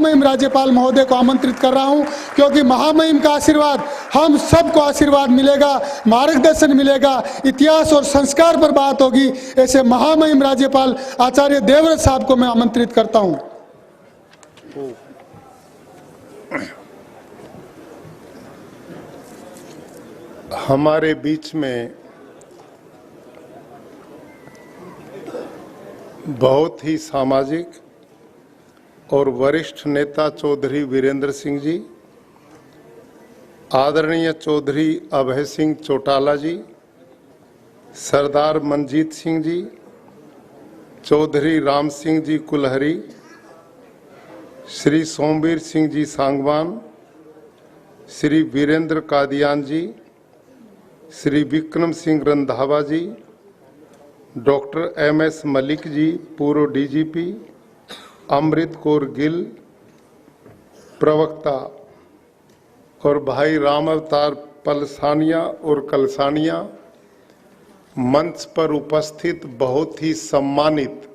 महामहिम राज्यपाल महोदय को आमंत्रित कर रहा हूं, क्योंकि महामहिम का आशीर्वाद हम सबको आशीर्वाद मिलेगा, मार्गदर्शन मिलेगा, इतिहास और संस्कार पर बात होगी। ऐसे महामहिम राज्यपाल आचार्य देवव्रत साहब को मैं आमंत्रित करता हूं। हमारे बीच में बहुत ही सामाजिक और वरिष्ठ नेता चौधरी वीरेंद्र सिंह जी, आदरणीय चौधरी अभय सिंह चौटाला जी, सरदार मनजीत सिंह जी, चौधरी राम सिंह जी कुलहरी, श्री सोमवीर सिंह जी सांगवान, श्री वीरेंद्र कादियान जी, श्री विक्रम सिंह रंधावा जी, डॉक्टर MS मलिक जी पूर्व DGP, अमृत कौर गिल प्रवक्ता, और भाई राम अवतार पलसानिया और कलसानिया, मंच पर उपस्थित बहुत ही सम्मानित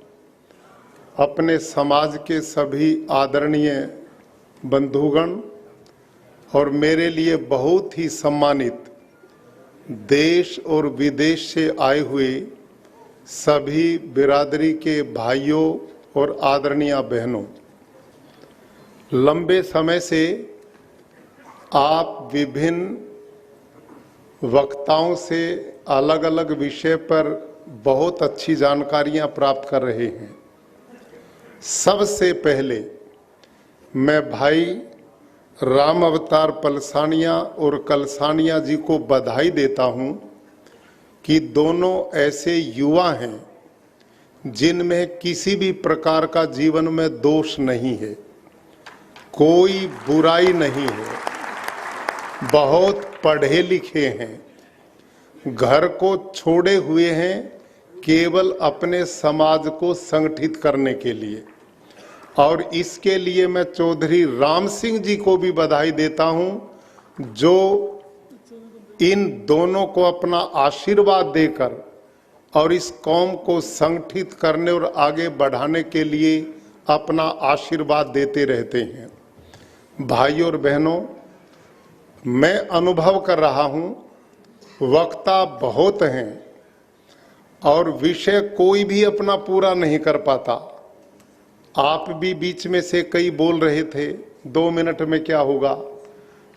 अपने समाज के सभी आदरणीय बंधुगण, और मेरे लिए बहुत ही सम्मानित देश और विदेश से आए हुए सभी बिरादरी के भाइयों और आदरणीय बहनों, लंबे समय से आप विभिन्न वक्ताओं से अलग अलग विषय पर बहुत अच्छी जानकारियां प्राप्त कर रहे हैं। सबसे पहले मैं भाई राम अवतार पलसानिया और कलसानिया जी को बधाई देता हूं कि दोनों ऐसे युवा हैं जिनमें किसी भी प्रकार का जीवन में दोष नहीं है, कोई बुराई नहीं है, बहुत पढ़े लिखे हैं, घर को छोड़े हुए हैं केवल अपने समाज को संगठित करने के लिए। और इसके लिए मैं चौधरी राम सिंह जी को भी बधाई देता हूं, जो इन दोनों को अपना आशीर्वाद देकर और इस कौम को संगठित करने और आगे बढ़ाने के लिए अपना आशीर्वाद देते रहते हैं। भाइयों और बहनों, मैं अनुभव कर रहा हूं, वक्ता बहुत हैं और विषय कोई भी अपना पूरा नहीं कर पाता। आप भी बीच में से कई बोल रहे थे, 2 मिनट में क्या होगा,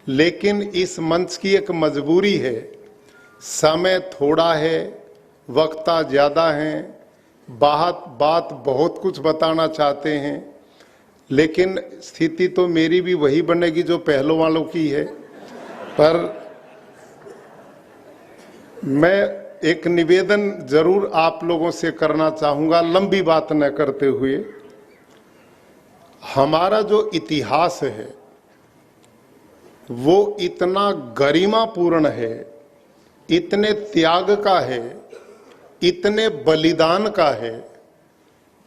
लेकिन इस मंच की एक मजबूरी है, समय थोड़ा है, वक्ता ज़्यादा हैं, बात बहुत कुछ बताना चाहते हैं, लेकिन स्थिति तो मेरी भी वही बनेगी जो पहलों वालों की है। पर मैं एक निवेदन जरूर आप लोगों से करना चाहूँगा, लंबी बात न करते हुए। हमारा जो इतिहास है वो इतना गरिमापूर्ण है, इतने त्याग का है, इतने बलिदान का है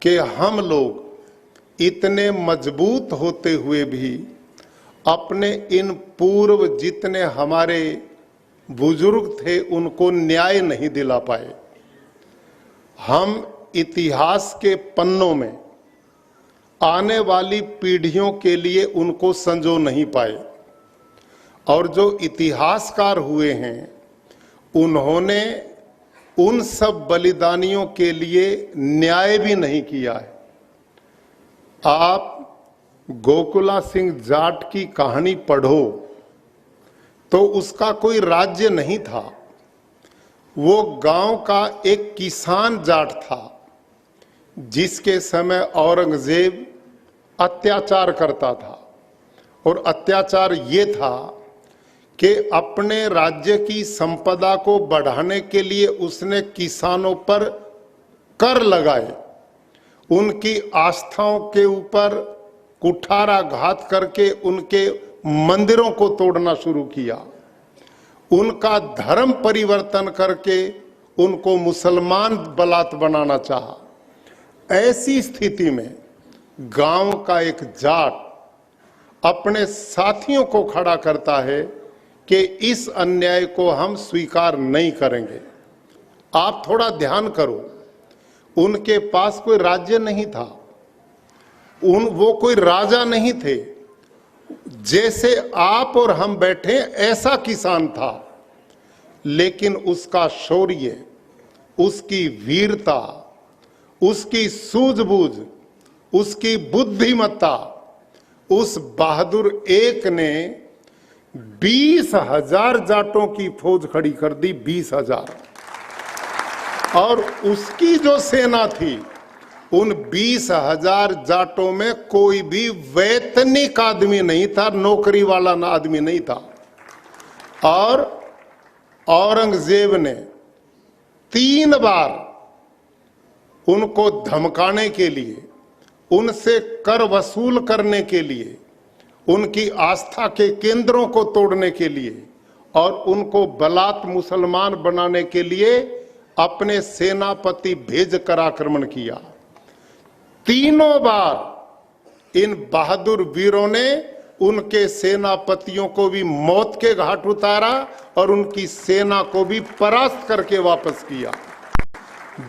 कि हम लोग इतने मजबूत होते हुए भी अपने इन पूर्व जितने हमारे बुजुर्ग थे उनको न्याय नहीं दिला पाए। हम इतिहास के पन्नों में आने वाली पीढ़ियों के लिए उनको संजो नहीं पाए, और जो इतिहासकार हुए हैं उन्होंने उन सब बलिदानियों के लिए न्याय भी नहीं किया है। आप गोकुला सिंह जाट की कहानी पढ़ो तो उसका कोई राज्य नहीं था, वो गांव का एक किसान जाट था जिसके समय औरंगजेब अत्याचार करता था, और अत्याचार ये था कि अपने राज्य की संपदा को बढ़ाने के लिए उसने किसानों पर कर लगाए, उनकी आस्थाओं के ऊपर कुठाराघात करके उनके मंदिरों को तोड़ना शुरू किया, उनका धर्म परिवर्तन करके उनको मुसलमान बलात् बनाना चाहा। ऐसी स्थिति में गांव का एक जाट अपने साथियों को खड़ा करता है कि इस अन्याय को हम स्वीकार नहीं करेंगे। आप थोड़ा ध्यान करो, उनके पास कोई राज्य नहीं था, वो कोई राजा नहीं थे, जैसे आप और हम बैठे ऐसा किसान था, लेकिन उसका शौर्य, उसकी वीरता, उसकी सूझबूझ, उसकी बुद्धिमत्ता, उस बहादुर एक ने 20,000 जाटों की फौज खड़ी कर दी, 20,000। और उसकी जो सेना थी, उन 20,000 जाटों में कोई भी वैतनिक आदमी नहीं था, नौकरी वाला आदमी नहीं था। और औरंगजेब ने 3 बार उनको धमकाने के लिए, उनसे कर वसूल करने के लिए, उनकी आस्था के केंद्रों को तोड़ने के लिए और उनको बलात् मुसलमान बनाने के लिए अपने सेनापति भेजकर आक्रमण किया। 3 बार इन बहादुर वीरों ने उनके सेनापतियों को भी मौत के घाट उतारा और उनकी सेना को भी परास्त करके वापस किया।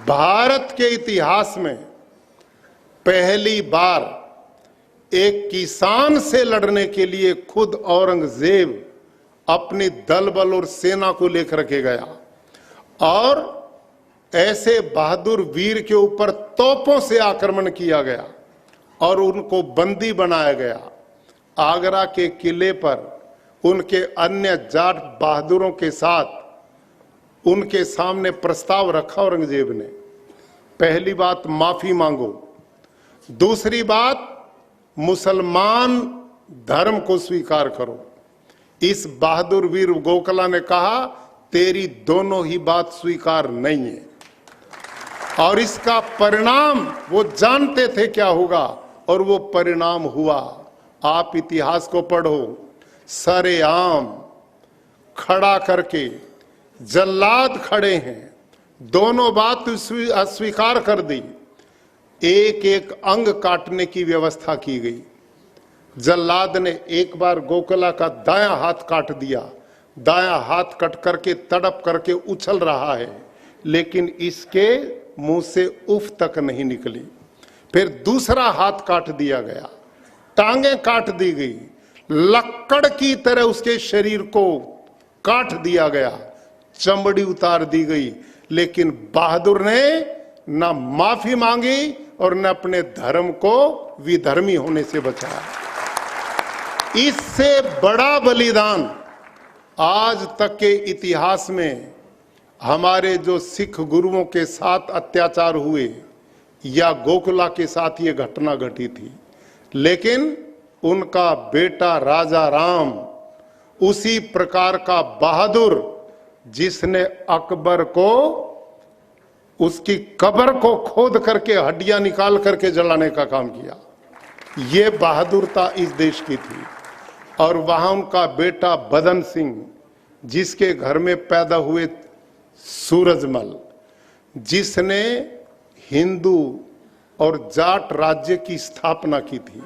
भारत के इतिहास में पहली बार एक किसान से लड़ने के लिए खुद औरंगजेब अपनी दल बल और सेना को लेकर के गया और ऐसे बहादुर वीर के ऊपर तोपों से आक्रमण किया गया और उनको बंदी बनाया गया। आगरा के किले पर उनके अन्य जाट बहादुरों के साथ उनके सामने प्रस्ताव रखा औरंगजेब ने। पहली बात, माफी मांगो। दूसरी बात, मुसलमान धर्म को स्वीकार करो। इस बहादुर वीर गोखला ने कहा, तेरी दोनों ही बात स्वीकार नहीं है। और इसका परिणाम वो जानते थे क्या होगा और वो परिणाम हुआ। आप इतिहास को पढ़ो, सरेआम खड़ा करके जल्लाद खड़े हैं, दोनों बात अस्वीकार कर दी। एक एक अंग काटने की व्यवस्था की गई। जल्लाद ने एक बार गोखला का दायां हाथ काट दिया, दायां हाथ कट करके तड़प करके उछल रहा है, लेकिन इसके मुंह से उफ तक नहीं निकली। फिर दूसरा हाथ काट दिया गया, टांगें काट दी गई, लक्कड़ की तरह उसके शरीर को काट दिया गया, चमड़ी उतार दी गई, लेकिन बहादुर ने न माफी मांगी और न अपने धर्म को विधर्मी होने से बचाया। इससे बड़ा बलिदान आज तक के इतिहास में हमारे जो सिख गुरुओं के साथ अत्याचार हुए या गोखला के साथ ये घटना घटी थी, लेकिन उनका बेटा राजा राम उसी प्रकार का बहादुर, जिसने अकबर को उसकी कब्र को खोद करके हड्डियां निकाल करके जलाने का काम किया। ये बहादुरता इस देश की थी। और वहां उनका बेटा बदन सिंह, जिसके घर में पैदा हुए सूरजमल, जिसने हिंदू और जाट राज्य की स्थापना की थी,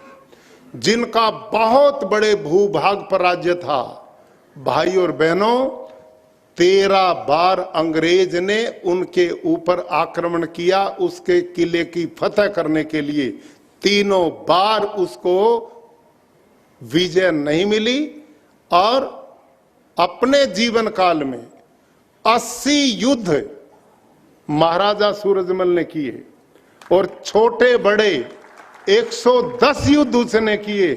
जिनका बहुत बड़े भूभाग पर राज्य था। भाई और बहनों, 13 बार अंग्रेज ने उनके ऊपर आक्रमण किया उसके किले की फतह करने के लिए। तीनों बार उसको विजय नहीं मिली और अपने जीवन काल में 80 युद्ध महाराजा सूरजमल ने किए और छोटे बड़े 110 युद्ध उसने किए।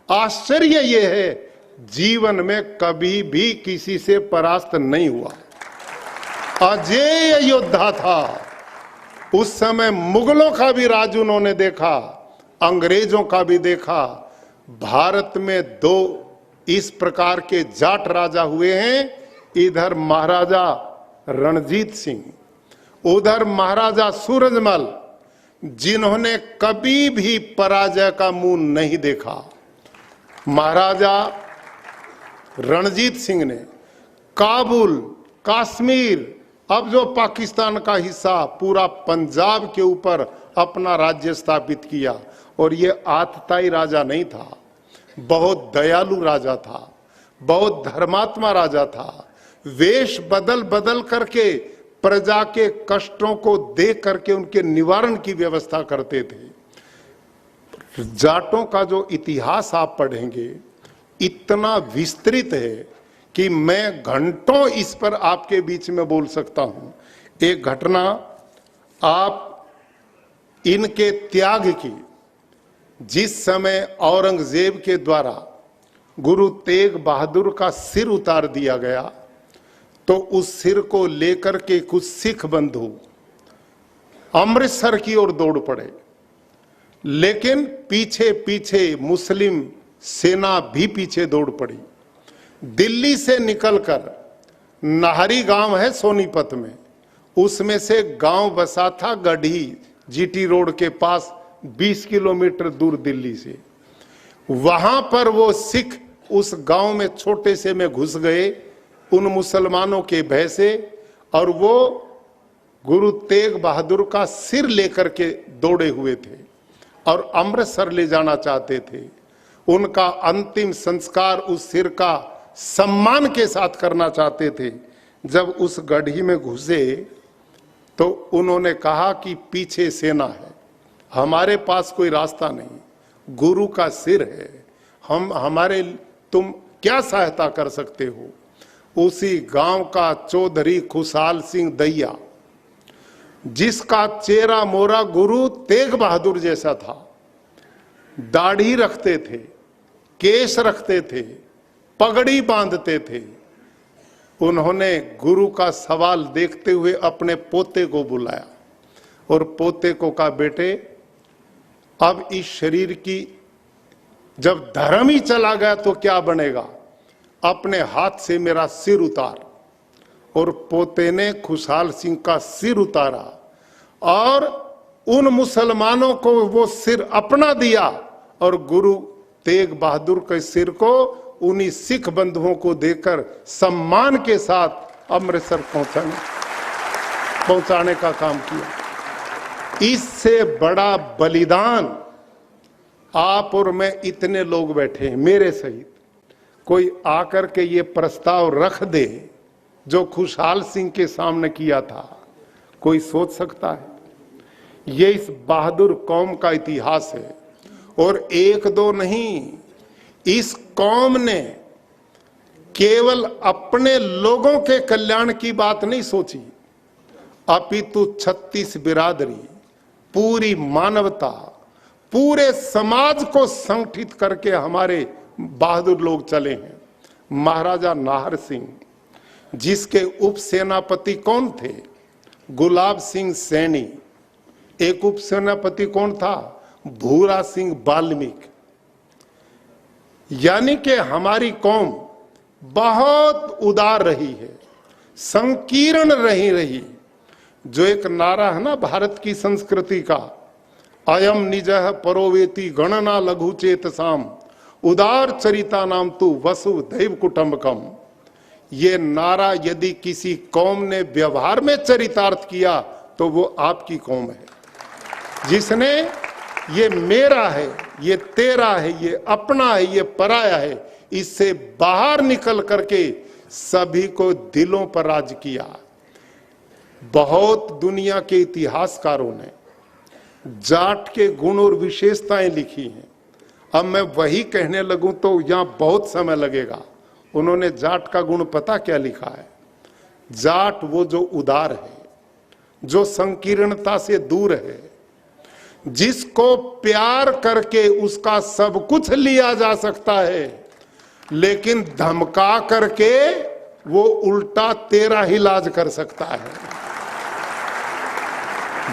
आश्चर्य यह है, जीवन में कभी भी किसी से परास्त नहीं हुआ। अजेय योद्धा था। उस समय मुगलों का भी राज उन्होंने देखा, अंग्रेजों का भी देखा। भारत में 2 इस प्रकार के जाट राजा हुए हैं, इधर महाराजा रणजीत सिंह, उधर महाराजा सूरजमल, जिन्होंने कभी भी पराजय का मुंह नहीं देखा। महाराजा रणजीत सिंह ने काबुल, कश्मीर, अब जो पाकिस्तान का हिस्सा, पूरा पंजाब के ऊपर अपना राज्य स्थापित किया। और ये आतताई राजा नहीं था, बहुत दयालु राजा था, बहुत धर्मात्मा राजा था। वेश बदल बदल करके प्रजा के कष्टों को देख करके उनके निवारण की व्यवस्था करते थे। जाटों का जो इतिहास आप पढ़ेंगे इतना विस्तृत है कि मैं घंटों इस पर आपके बीच में बोल सकता हूं। एक घटना आप इनके त्याग की, जिस समय औरंगजेब के द्वारा गुरु तेग बहादुर का सिर उतार दिया गया तो उस सिर को लेकर के कुछ सिख बंधु अमृतसर की ओर दौड़ पड़े, लेकिन पीछे पीछे मुस्लिम सेना भी पीछे दौड़ पड़ी। दिल्ली से निकलकर नाहरी गांव है सोनीपत में, उसमें से गांव बसा था गढ़ी, जीटी रोड के पास 20 किलोमीटर दूर दिल्ली से। वहां पर वो सिख उस गांव में छोटे से में घुस गए उन मुसलमानों के भय से, और वो गुरु तेग बहादुर का सिर लेकर के दौड़े हुए थे और अमृतसर ले जाना चाहते थे। उनका अंतिम संस्कार उस सिर का सम्मान के साथ करना चाहते थे। जब उस गड्ढी में घुसे तो उन्होंने कहा कि पीछे सेना है, हमारे पास कोई रास्ता नहीं, गुरु का सिर है, तुम क्या सहायता कर सकते हो। उसी गांव का चौधरी खुशहाल सिंह दैया, जिसका चेहरा मोरा गुरु तेग बहादुर जैसा था, दाढ़ी रखते थे, केश रखते थे, पगड़ी बांधते थे, उन्होंने गुरु का सवाल देखते हुए अपने पोते को बुलाया और पोते को कहा, बेटे अब इस शरीर की जब धर्म ही चला गया तो क्या बनेगा, अपने हाथ से मेरा सिर उतार। और पोते ने खुशहाल सिंह का सिर उतारा और उन मुसलमानों को वो सिर अपना दिया और गुरु तेग बहादुर के सिर को उन्हीं सिख बंधुओं को देकर सम्मान के साथ अमृतसर पहुंचाने का काम किया। इससे बड़ा बलिदान आप और मैं इतने लोग बैठे हैं मेरे सहित, कोई आकर के ये प्रस्ताव रख दे जो खुशहाल सिंह के सामने किया था, कोई सोच सकता है? ये इस बहादुर कौम का इतिहास है। और एक दो नहीं, इस कौम ने केवल अपने लोगों के कल्याण की बात नहीं सोची, अपितु 36 बिरादरी, पूरी मानवता, पूरे समाज को संगठित करके हमारे बहादुर लोग चले हैं। महाराजा नाहर सिंह, जिसके उप सेनापति कौन थे? गुलाब सिंह सैनी। एक उप सेनापति कौन था? भूरा सिंह वाल्मीकि। यानी कि हमारी कौम बहुत उदार रही है, संकीर्ण रही। जो एक नारा है ना भारत की संस्कृति का, अयम निजः परोवेति गणना लघु चेतसाम उदार चरिता नाम तु वसुधैव कुटुंबकम। ये नारा यदि किसी कौम ने व्यवहार में चरितार्थ किया तो वो आपकी कौम है, जिसने ये मेरा है, ये तेरा है, ये अपना है, ये पराया है, इससे बाहर निकल करके सभी को दिलों पर राज किया। बहुत दुनिया के इतिहासकारों ने जाट के गुण और विशेषताएं लिखी हैं। अब मैं वही कहने लगूं तो यहां बहुत समय लगेगा। उन्होंने जाट का गुण पता क्या लिखा है? जाट वो जो उदार है, जो संकीर्णता से दूर है, जिसको प्यार करके उसका सब कुछ लिया जा सकता है, लेकिन धमका करके वो उल्टा तेरा ही इलाज कर सकता है।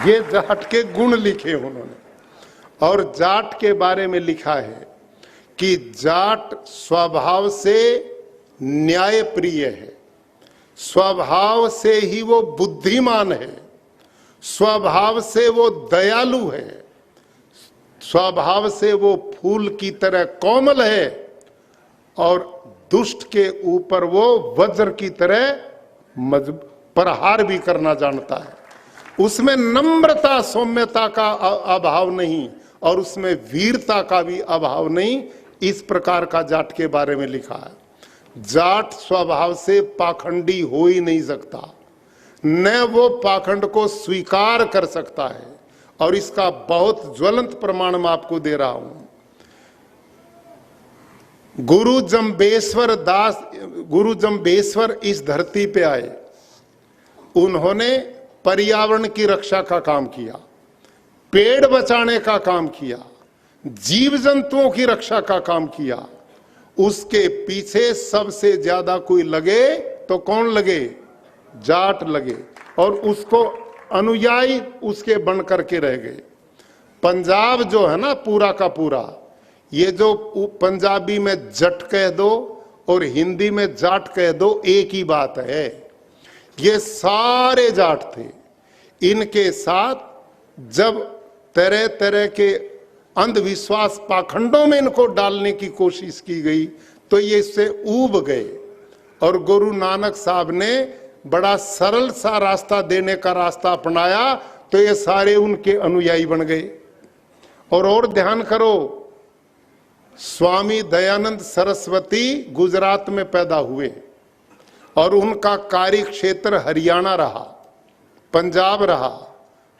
ये जाट के गुण लिखे उन्होंने। और जाट के बारे में लिखा है कि जाट स्वभाव से न्याय प्रिय है, स्वभाव से ही वो बुद्धिमान है, स्वभाव से वो दयालु है, स्वभाव से वो फूल की तरह कोमल है और दुष्ट के ऊपर वो वज्र की तरह प्रहार भी करना जानता है। उसमें नम्रता सौम्यता का अभाव नहीं और उसमें वीरता का भी अभाव नहीं। इस प्रकार का जाट के बारे में लिखा है। जाट स्वभाव से पाखंडी हो ही नहीं सकता, न वो पाखंड को स्वीकार कर सकता है और इसका बहुत ज्वलंत प्रमाण मैं आपको दे रहा हूं। गुरु जम्बेश्वर इस धरती पे आए, उन्होंने पर्यावरण की रक्षा का काम किया, पेड़ बचाने का काम किया, जीव जंतुओं की रक्षा का काम किया। उसके पीछे सबसे ज्यादा कोई लगे तो कौन लगे? जाट लगे, और उसको अनुयायी उसके बन करके रह गए। पंजाब जो है ना पूरा का पूरा, ये जो पंजाबी में जट कह दो और हिंदी में जाट कह दो, एक ही बात है। ये सारे जाट थे। इनके साथ जब तरह तरह के अंधविश्वास पाखंडों में इनको डालने की कोशिश की गई तो ये इससे ऊब गए, और गुरु नानक साहब ने बड़ा सरल सा रास्ता देने का रास्ता अपनाया, तो ये सारे उनके अनुयायी बन गए। और ध्यान करो, स्वामी दयानंद सरस्वती गुजरात में पैदा हुए और उनका कार्य क्षेत्र हरियाणा रहा, पंजाब रहा,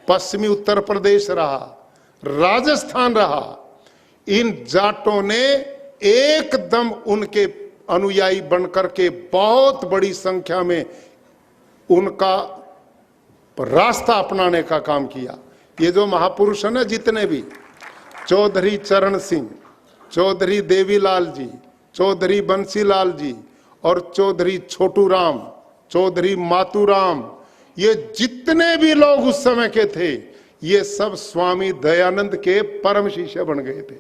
पश्चिमी उत्तर प्रदेश रहा, राजस्थान रहा। इन जाटों ने एकदम उनके अनुयायी बनकर के बहुत बड़ी संख्या में उनका रास्ता अपनाने का काम किया। ये जो महापुरुष है ना, जितने भी, चौधरी चरण सिंह, चौधरी देवीलाल जी, चौधरी बंसीलाल जी और चौधरी छोटू राम, चौधरी मातूराम, ये जितने भी लोग उस समय के थे, ये सब स्वामी दयानंद के परम शिष्य बन गए थे।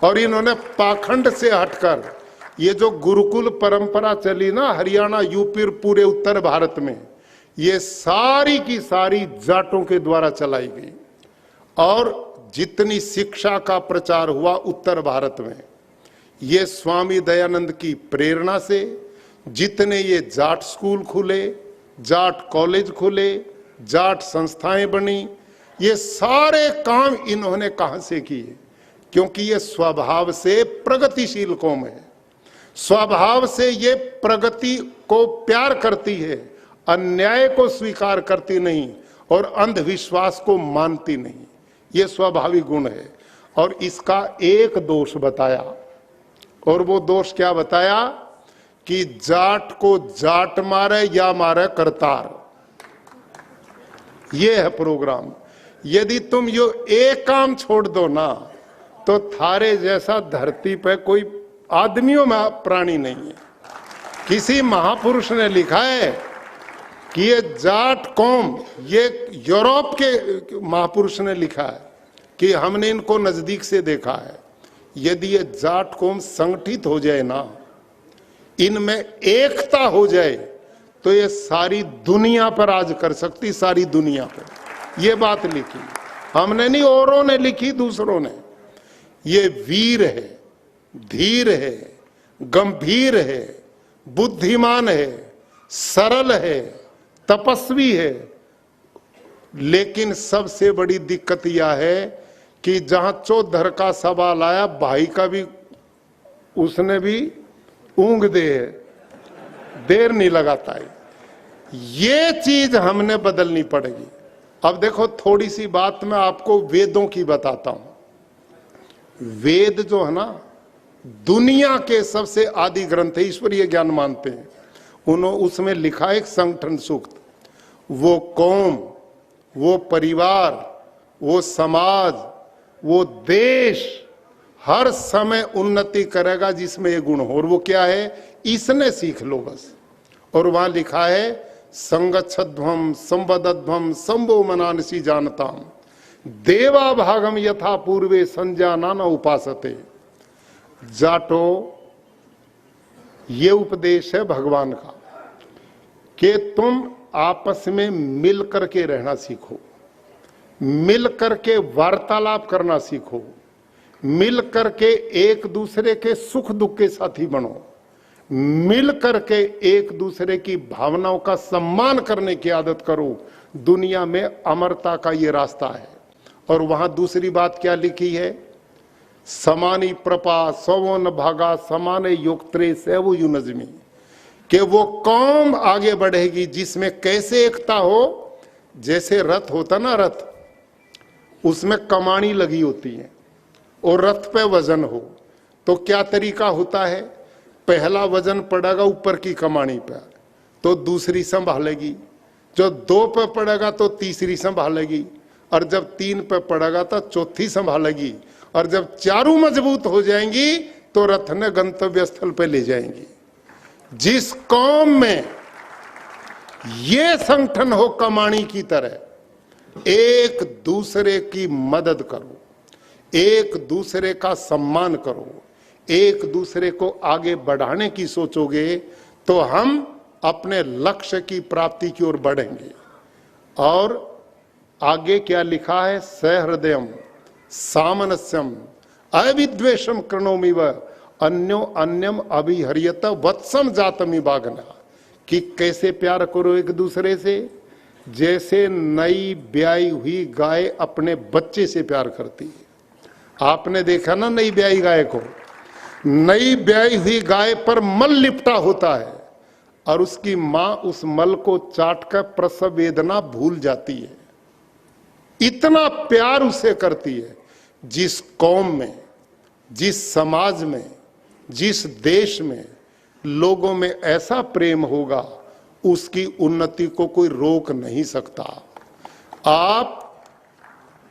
और इन्होंने पाखंड से हटकर ये जो गुरुकुल परंपरा चली ना हरियाणा, यूपी, पूरे उत्तर भारत में, ये सारी की सारी जाटों के द्वारा चलाई गई। और जितनी शिक्षा का प्रचार हुआ उत्तर भारत में, ये स्वामी दयानंद की प्रेरणा से जितने ये जाट स्कूल खुले, जाट कॉलेज खुले, जाट संस्थाएं बनी, ये सारे काम इन्होंने कहां से किए? क्योंकि ये स्वभाव से प्रगतिशील कौम है, स्वभाव से ये प्रगति को प्यार करती है, अन्याय को स्वीकार करती नहीं और अंधविश्वास को मानती नहीं। ये स्वाभाविक गुण है। और इसका एक दोष बताया, और वो दोष क्या बताया? कि जाट को जाट मारे या मारे करतार। ये है प्रोग्राम। यदि तुम यो एक काम छोड़ दो ना, तो थारे जैसा धरती पे कोई आदमियों में प्राणी नहीं है। किसी महापुरुष ने लिखा है कि ये जाट कौम, ये यूरोप के महापुरुष ने लिखा है कि हमने इनको नजदीक से देखा है, यदि ये जाट कौम संगठित हो जाए ना, इनमें एकता हो जाए, तो ये सारी दुनिया पर राज कर सकती, सारी दुनिया पर। ये बात लिखी हमने नहीं, औरों ने लिखी, दूसरों ने। ये वीर है, धीर है, गंभीर है, बुद्धिमान है, सरल है, तपस्वी है। लेकिन सबसे बड़ी दिक्कत यह है कि जहां चौधर का सवाल आया, भाई का भी उसने भी ऊंग दे, देर नहीं लगाता है। ये चीज हमने बदलनी पड़ेगी। अब देखो, थोड़ी सी बात मैं आपको वेदों की बताता हूं। वेद जो है ना, दुनिया के सबसे आदि ग्रंथ है, ईश्वरीय ज्ञान मानते हैं। उन्होंने उसमें लिखा एक संगठन सूक्त। वो कौम, वो परिवार, वो समाज, वो देश हर समय उन्नति करेगा जिसमें ये गुण हो। और वो क्या है? इसने सीख लो बस। और वहां लिखा है, संगच्छध्वम संवदध्वम संभो मनानसी जानताम देवा भागम यथा पूर्वे संजाना न उपासते। जाटो, ये उपदेश है भगवान का कि तुम आपस में मिल करके रहना सीखो, मिल करके वार्तालाप करना सीखो, मिल करके एक दूसरे के सुख दुख के साथी बनो, मिल करके एक दूसरे की भावनाओं का सम्मान करने की आदत करो। दुनिया में अमरता का ये रास्ता है। और वहां दूसरी बात क्या लिखी है? समानी प्रपा सवोन भागा समाने योक्त्रे सेवु युनजमी, कि वो कौम आगे बढ़ेगी जिसमें कैसे एकता हो। जैसे रथ होता ना, रथ, उसमें कमानी लगी होती है और रथ पे वजन हो, तो क्या तरीका होता है? पहला वजन पड़ेगा ऊपर की कमानी पे तो दूसरी संभालेगी, जो 2 पे पड़ेगा तो तीसरी संभालेगी, और जब 3 पे पड़ेगा तो चौथी संभालेगी, और जब चारों मजबूत हो जाएंगी तो रथ ने गंतव्य स्थल पे ले जाएंगी। जिस कौम में ये संगठन हो कमानी की तरह, एक दूसरे की मदद करो, एक दूसरे का सम्मान करो, एक दूसरे को आगे बढ़ाने की सोचोगे, तो हम अपने लक्ष्य की प्राप्ति की ओर बढ़ेंगे। और आगे क्या लिखा है? सहृदयम सामनस्यम अविद्वेषम कृणोमि व अन्यो अन्यम अभिहर्यत वत्सम जातमि बागना, कि कैसे प्यार करो एक दूसरे से, जैसे नई ब्याई हुई गाय अपने बच्चे से प्यार करती है। आपने देखा ना नई ब्याई गाय को? नई ब्याई हुई गाय पर मल लिपटा होता है और उसकी मां उस मल को चाटकर प्रसव वेदना भूल जाती है, इतना प्यार उसे करती है। जिस कौम में, जिस समाज में, जिस देश में लोगों में ऐसा प्रेम होगा, उसकी उन्नति को कोई रोक नहीं सकता। आप,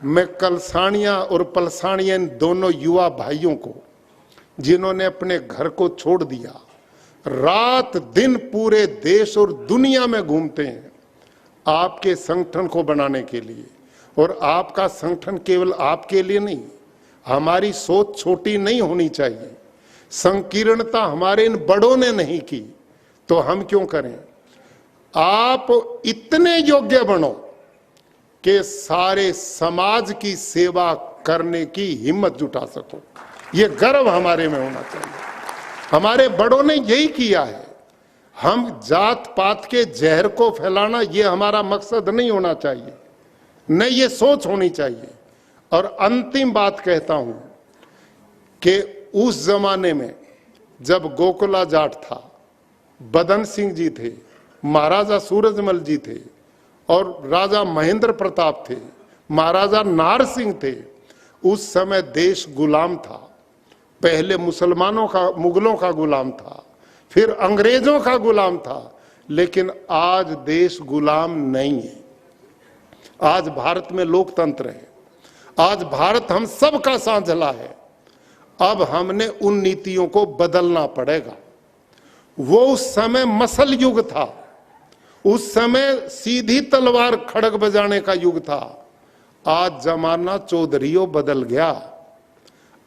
मैं कलसानिया और पलसानिया इन दोनों युवा भाइयों को, जिन्होंने अपने घर को छोड़ दिया, रात दिन पूरे देश और दुनिया में घूमते हैं आपके संगठन को बनाने के लिए। और आपका संगठन केवल आपके लिए नहीं, हमारी सोच छोटी नहीं होनी चाहिए। संकीर्णता हमारे इन बड़ों ने नहीं की तो हम क्यों करें? आप इतने योग्य बनो कि सारे समाज की सेवा करने की हिम्मत जुटा सको। ये गर्व हमारे में होना चाहिए। हमारे बड़ों ने यही किया है। हम जात पात के जहर को फैलाना, ये हमारा मकसद नहीं होना चाहिए, न ये सोच होनी चाहिए। और अंतिम बात कहता हूं कि उस जमाने में जब गोकुला जाट था, बदन सिंह जी थे, महाराजा सूरजमल जी थे, और राजा महेंद्र प्रताप थे, महाराजा नार सिंह थे, उस समय देश गुलाम था। पहले मुसलमानों का, मुगलों का गुलाम था, फिर अंग्रेजों का गुलाम था, लेकिन आज देश गुलाम नहीं है। आज भारत में लोकतंत्र है, आज भारत हम सब का सांझला है। अब हमने उन नीतियों को बदलना पड़ेगा। वो उस समय मसल युग था, उस समय सीधी तलवार खड़ग बजाने का युग था। आज जमाना चौधरियों बदल गया,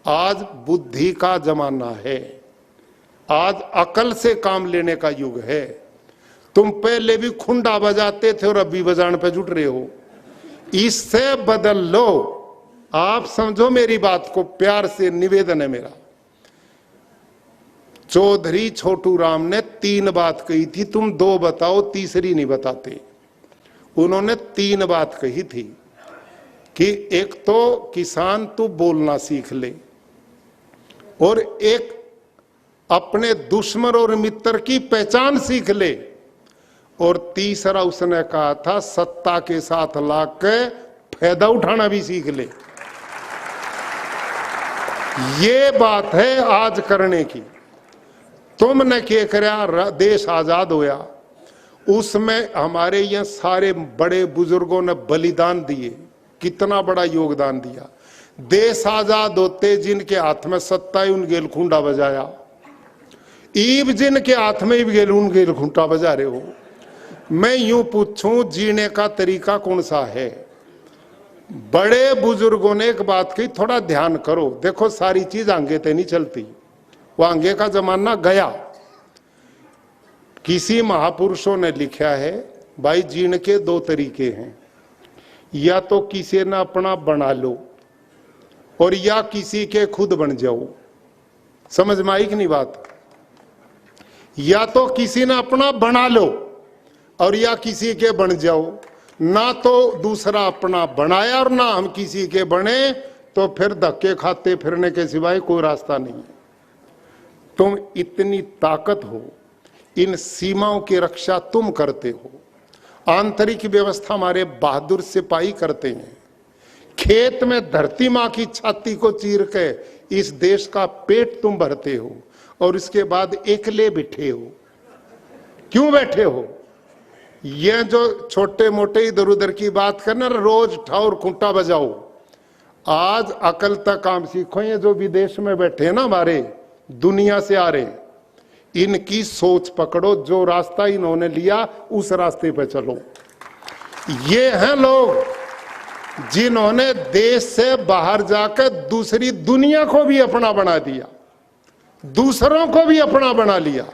आज बुद्धि का जमाना है, आज अकल से काम लेने का युग है। तुम पहले भी खुंडा बजाते थे और अब भी बजाने पे जुट रहे हो, इससे बदल लो। आप समझो मेरी बात को, प्यार से निवेदन है मेरा। चौधरी छोटू राम ने 3 बात कही थी, तुम 2 बताओ, तीसरी नहीं बताते। उन्होंने 3 बात कही थी कि एक तो किसान तू बोलना सीख ले, और एक अपने दुश्मन और मित्र की पहचान सीख ले, और तीसरा उसने कहा था सत्ता के साथ लाके फायदा उठाना भी सीख ले। ये बात है आज करने की। तुमने क्या करा? देश आजाद होया, उसमें हमारे यहाँ सारे बड़े बुजुर्गों ने बलिदान दिए, कितना बड़ा योगदान दिया। देश आजाद होते जिनके हाथ में सत्ता है उन गेल खूंटा बजाया, ईब जिनके हाथ में ईब गेल उन गेल खूंटा बजा रहे हो। मैं यूं पूछूं, जीने का तरीका कौन सा है? बड़े बुजुर्गों ने एक बात कही, थोड़ा ध्यान करो। देखो सारी चीज आगे ते नहीं चलती, वो आगे का जमाना गया। किसी महापुरुषों ने लिखा है, भाई जीने के 2 तरीके हैं, या तो किसी ने अपना बना लो और या किसी के खुद बन जाओ। समझ में आई कि नहीं बात? या तो किसी ने अपना बना लो और या किसी के बन जाओ। ना तो दूसरा अपना बनाया और ना हम किसी के बने, तो फिर धक्के खाते फिरने के सिवाय कोई रास्ता नहीं है। तुम इतनी ताकत हो, इन सीमाओं की रक्षा तुम करते हो। आंतरिक व्यवस्था हमारे बहादुर सिपाही करते हैं, खेत में धरती मां की छाती को चीर के इस देश का पेट तुम भरते हो और इसके बाद एकले बैठे हो। क्यों बैठे हो? ये जो छोटे मोटे इधर उधर की बात करना, रोज ठौर खूंटा बजाओ। आज अकल तक काम सीखो। ये जो विदेश में बैठे हैं ना, हमारे दुनिया से आ रहे, इनकी सोच पकड़ो। जो रास्ता इन्होंने लिया उस रास्ते पे चलो। ये हैं लोग जिन्होंने देश से बाहर जाकर दूसरी दुनिया को भी अपना बना दिया, दूसरों को भी अपना बना लिया।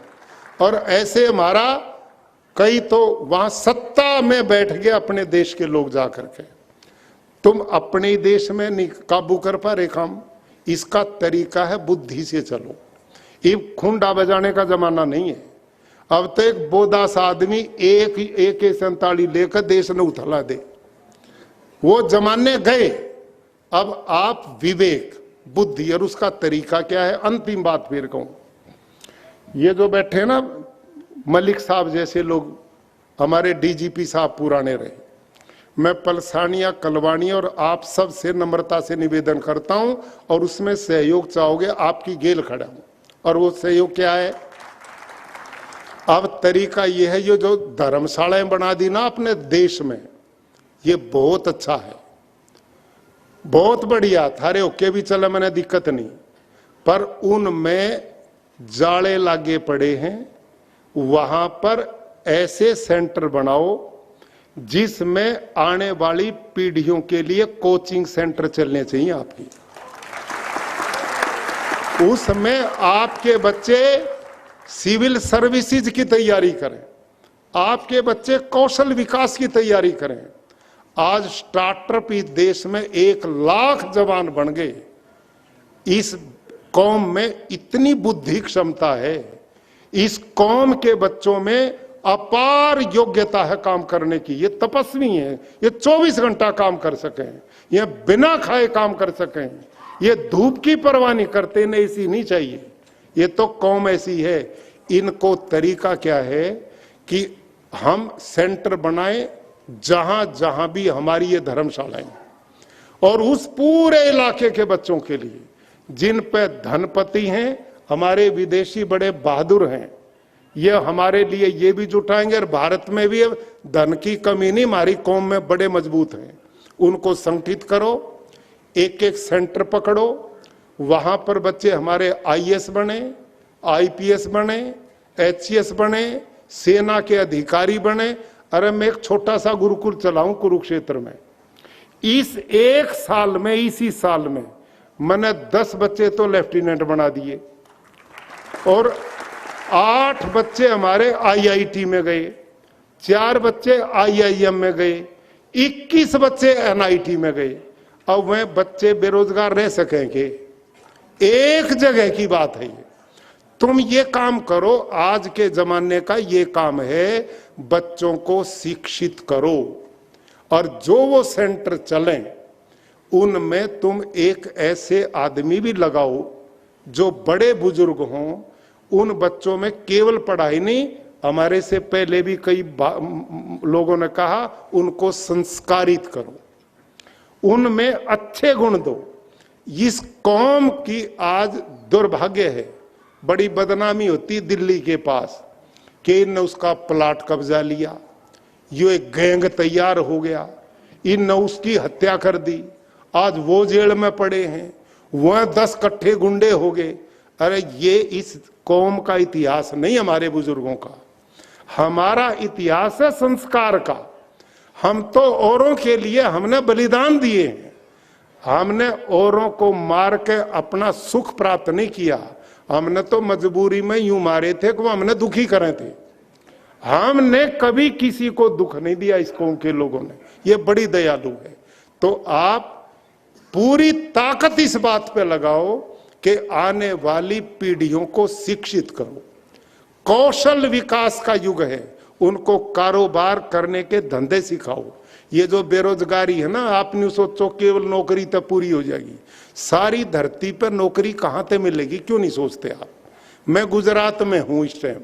और ऐसे हमारा कई तो वहां सत्ता में बैठ गए अपने देश के लोग जाकर के। तुम अपने देश में नहीं काबू कर पा रहे काम। इसका तरीका है बुद्धि से चलो। ये खुंडा बजाने का जमाना नहीं है। अब तो एक बोदास आदमी एक AK-47 लेकर देश ने उथला दे, वो जमाने गए। अब आप विवेक, बुद्धि और उसका तरीका क्या है। अंतिम बात फिर कहूं, ये जो बैठे ना मलिक साहब जैसे लोग, हमारे DGP साहब पुराने रहे, मैं पलसानिया कलवानी और आप सब से नम्रता से निवेदन करता हूं और उसमें सहयोग चाहोगे, आपकी गेल खड़ा हूं। और वो सहयोग क्या है? अब तरीका ये है, ये जो धर्मशालाएं बना दी ना अपने देश में, ये बहुत अच्छा है, बहुत बढ़िया। थारे ओके भी चले, मैंने दिक्कत नहीं, पर उनमें जाले लागे पड़े हैं। वहां पर ऐसे सेंटर बनाओ जिसमें आने वाली पीढ़ियों के लिए कोचिंग सेंटर चलने चाहिए आपकी। उसमें आपके बच्चे सिविल सर्विसेज की तैयारी करें, आपके बच्चे कौशल विकास की तैयारी करें। आज स्टार्टअप इस देश में 1 लाख जवान बन गए। इस कौम में इतनी बुद्धि क्षमता है, इस कौम के बच्चों में अपार योग्यता है काम करने की। ये तपस्वी हैं, ये 24 घंटा काम कर सकें, ये बिना खाए काम कर सकें, ये धूप की परवाह नहीं करते, इन्हें ऐसी नहीं चाहिए। ये तो कौम ऐसी है। इनको तरीका क्या है कि हम सेंटर बनाएं जहां जहां भी हमारी ये धर्मशालाएं, और उस पूरे इलाके के बच्चों के लिए जिन पे धनपति हैं, हमारे विदेशी बड़े बहादुर हैं, ये हमारे लिए ये भी जुटाएंगे। और भारत में भी धन की कमी नहीं, हमारी कौम में बड़े मजबूत हैं। उनको संगठित करो, एक एक सेंटर पकड़ो, वहां पर बच्चे हमारे IAS बने, IPS बने, HCS बने, सेना के अधिकारी बने। अरे मैं एक छोटा सा गुरुकुल चलाऊं कुरुक्षेत्र में, इस 1 साल में, इसी साल में मैंने 10 बच्चे तो लेफ्टिनेंट बना दिए, और 8 बच्चे हमारे IIT में गए, 4 बच्चे IIM में गए, 21 बच्चे NIT में गए। अब वह बच्चे बेरोजगार रह सकेंगे? एक जगह की बात है ये। तुम ये काम करो, आज के जमाने का ये काम है, बच्चों को शिक्षित करो। और जो वो सेंटर चलें उनमें तुम एक ऐसे आदमी भी लगाओ जो बड़े बुजुर्ग हों। उन बच्चों में केवल पढ़ाई नहीं, हमारे से पहले भी कई लोगों ने कहा, उनको संस्कारित करो, उनमें अच्छे गुण दो। इस कौम की आज दुर्भाग्य है, बड़ी बदनामी होती दिल्ली के पास कि इनने उसका प्लाट कब्जा लिया, ये एक गैंग तैयार हो गया, इनने उसकी हत्या कर दी, आज वो जेल में पड़े हैं, वह 10 कट्ठे गुंडे हो गए। अरे ये इस कौम का इतिहास नहीं, हमारे बुजुर्गों का। हमारा इतिहास है संस्कार का। हम तो औरों के लिए हमने बलिदान दिए हैं, हमने औरों को मार के अपना सुख प्राप्त नहीं किया। हमने तो मजबूरी में यूं मारे थे कि वो हमने दुखी करे थे। हमने कभी किसी को दुख नहीं दिया इस कौम के लोगों ने। ये बड़ी दयालु है। तो आप पूरी ताकत इस बात पे लगाओ कि आने वाली पीढ़ियों को शिक्षित करो। कौशल विकास का युग है, उनको कारोबार करने के धंधे सिखाओ। ये जो बेरोजगारी है ना, आप नहीं सोचो केवल नौकरी तक पूरी हो जाएगी। सारी धरती पर नौकरी कहाँ से मिलेगी, क्यों नहीं सोचते आप? मैं गुजरात में हूँ इस टाइम,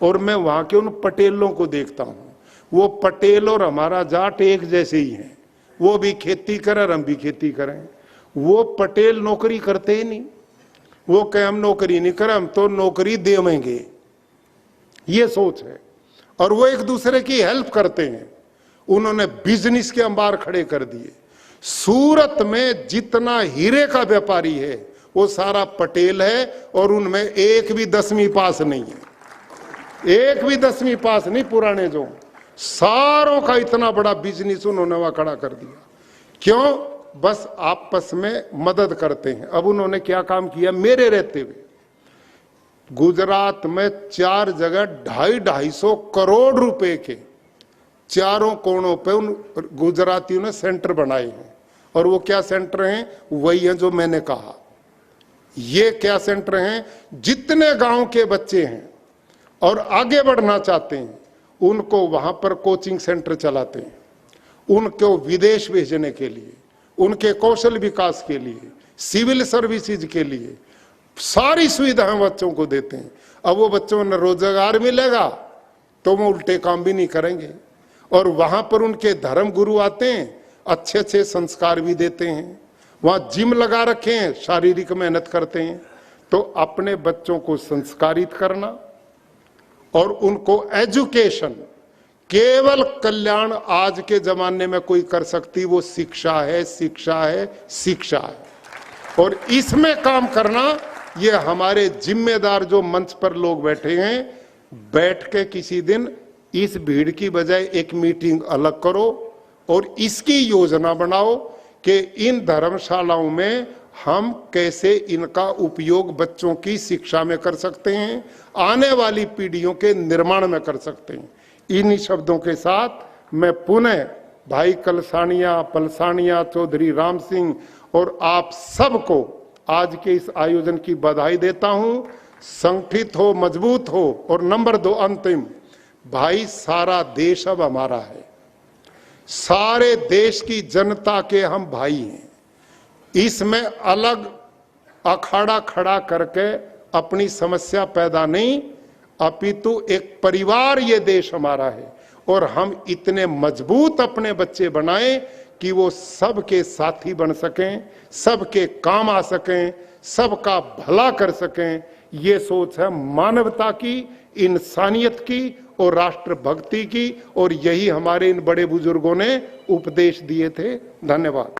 और मैं वहाँ के उन पटेलों को देखता हूँ। वो पटेल और हमारा जाट एक जैसे ही हैं। वो भी खेती करें और हम भी खेती करें। वो पटेल नौकरी करते ही नहीं, वो कहे हम नौकरी नहीं करें, हम तो नौकरी देवेंगे, ये सोच है। और वो एक दूसरे की हेल्प करते हैं। उन्होंने बिजनेस के अंबार खड़े कर दिए। सूरत में जितना हीरे का व्यापारी है वो सारा पटेल है, और उनमें एक भी 10वीं पास नहीं है, एक भी 10वीं पास नहीं। पुराने जो सारों का इतना बड़ा बिजनेस उन्होंने वहां खड़ा कर दिया। क्यों? बस आपस में मदद करते हैं। अब उन्होंने क्या काम किया मेरे रहते हुए, गुजरात में 4 जगह 250-250 करोड़ रुपए के चारों कोनों पे उन गुजरातियों ने सेंटर बनाए हैं। और वो क्या सेंटर हैं? वही है जो मैंने कहा। ये क्या सेंटर हैं? जितने गांव के बच्चे हैं और आगे बढ़ना चाहते हैं उनको वहां पर कोचिंग सेंटर चलाते हैं, उनको विदेश भेजने के लिए, उनके कौशल विकास के लिए, सिविल सर्विसेज के लिए सारी सुविधाएं बच्चों को देते हैं। अब वो बच्चों ने रोजगार मिलेगा तो वो उल्टे काम भी नहीं करेंगे। और वहां पर उनके धर्म गुरु आते हैं, अच्छे अच्छे संस्कार भी देते हैं। वहां जिम लगा रखे हैं, शारीरिक मेहनत करते हैं। तो अपने बच्चों को संस्कारित करना और उनको एजुकेशन, केवल कल्याण आज के जमाने में कोई कर सकती, वो शिक्षा है, शिक्षा है, शिक्षा है। और इसमें काम करना, ये हमारे जिम्मेदार जो मंच पर लोग बैठे हैं, बैठ के किसी दिन इस भीड़ की बजाय एक मीटिंग अलग करो और इसकी योजना बनाओ कि इन धर्मशालाओं में हम कैसे इनका उपयोग बच्चों की शिक्षा में कर सकते हैं, आने वाली पीढ़ियों के निर्माण में कर सकते हैं। इन्हीं शब्दों के साथ मैं पुनः भाई कलसानिया, पलसानिया, चौधरी राम सिंह और आप सबको आज के इस आयोजन की बधाई देता हूं। संगठित हो, मजबूत हो। और नंबर 2 अंतिम, भाई सारा देश अब हमारा है, सारे देश की जनता के हम भाई हैं। इसमें अलग अखाड़ा खड़ा करके अपनी समस्या पैदा नहीं, अपितु एक परिवार ये देश हमारा है। और हम इतने मजबूत अपने बच्चे बनाएं कि वो सबके साथी बन सकें, सबके काम आ सकें, सबका भला कर सकें। ये सोच है मानवता की, इंसानियत की और राष्ट्र भक्ति की। और यही हमारे इन बड़े बुजुर्गों ने उपदेश दिए थे। धन्यवाद।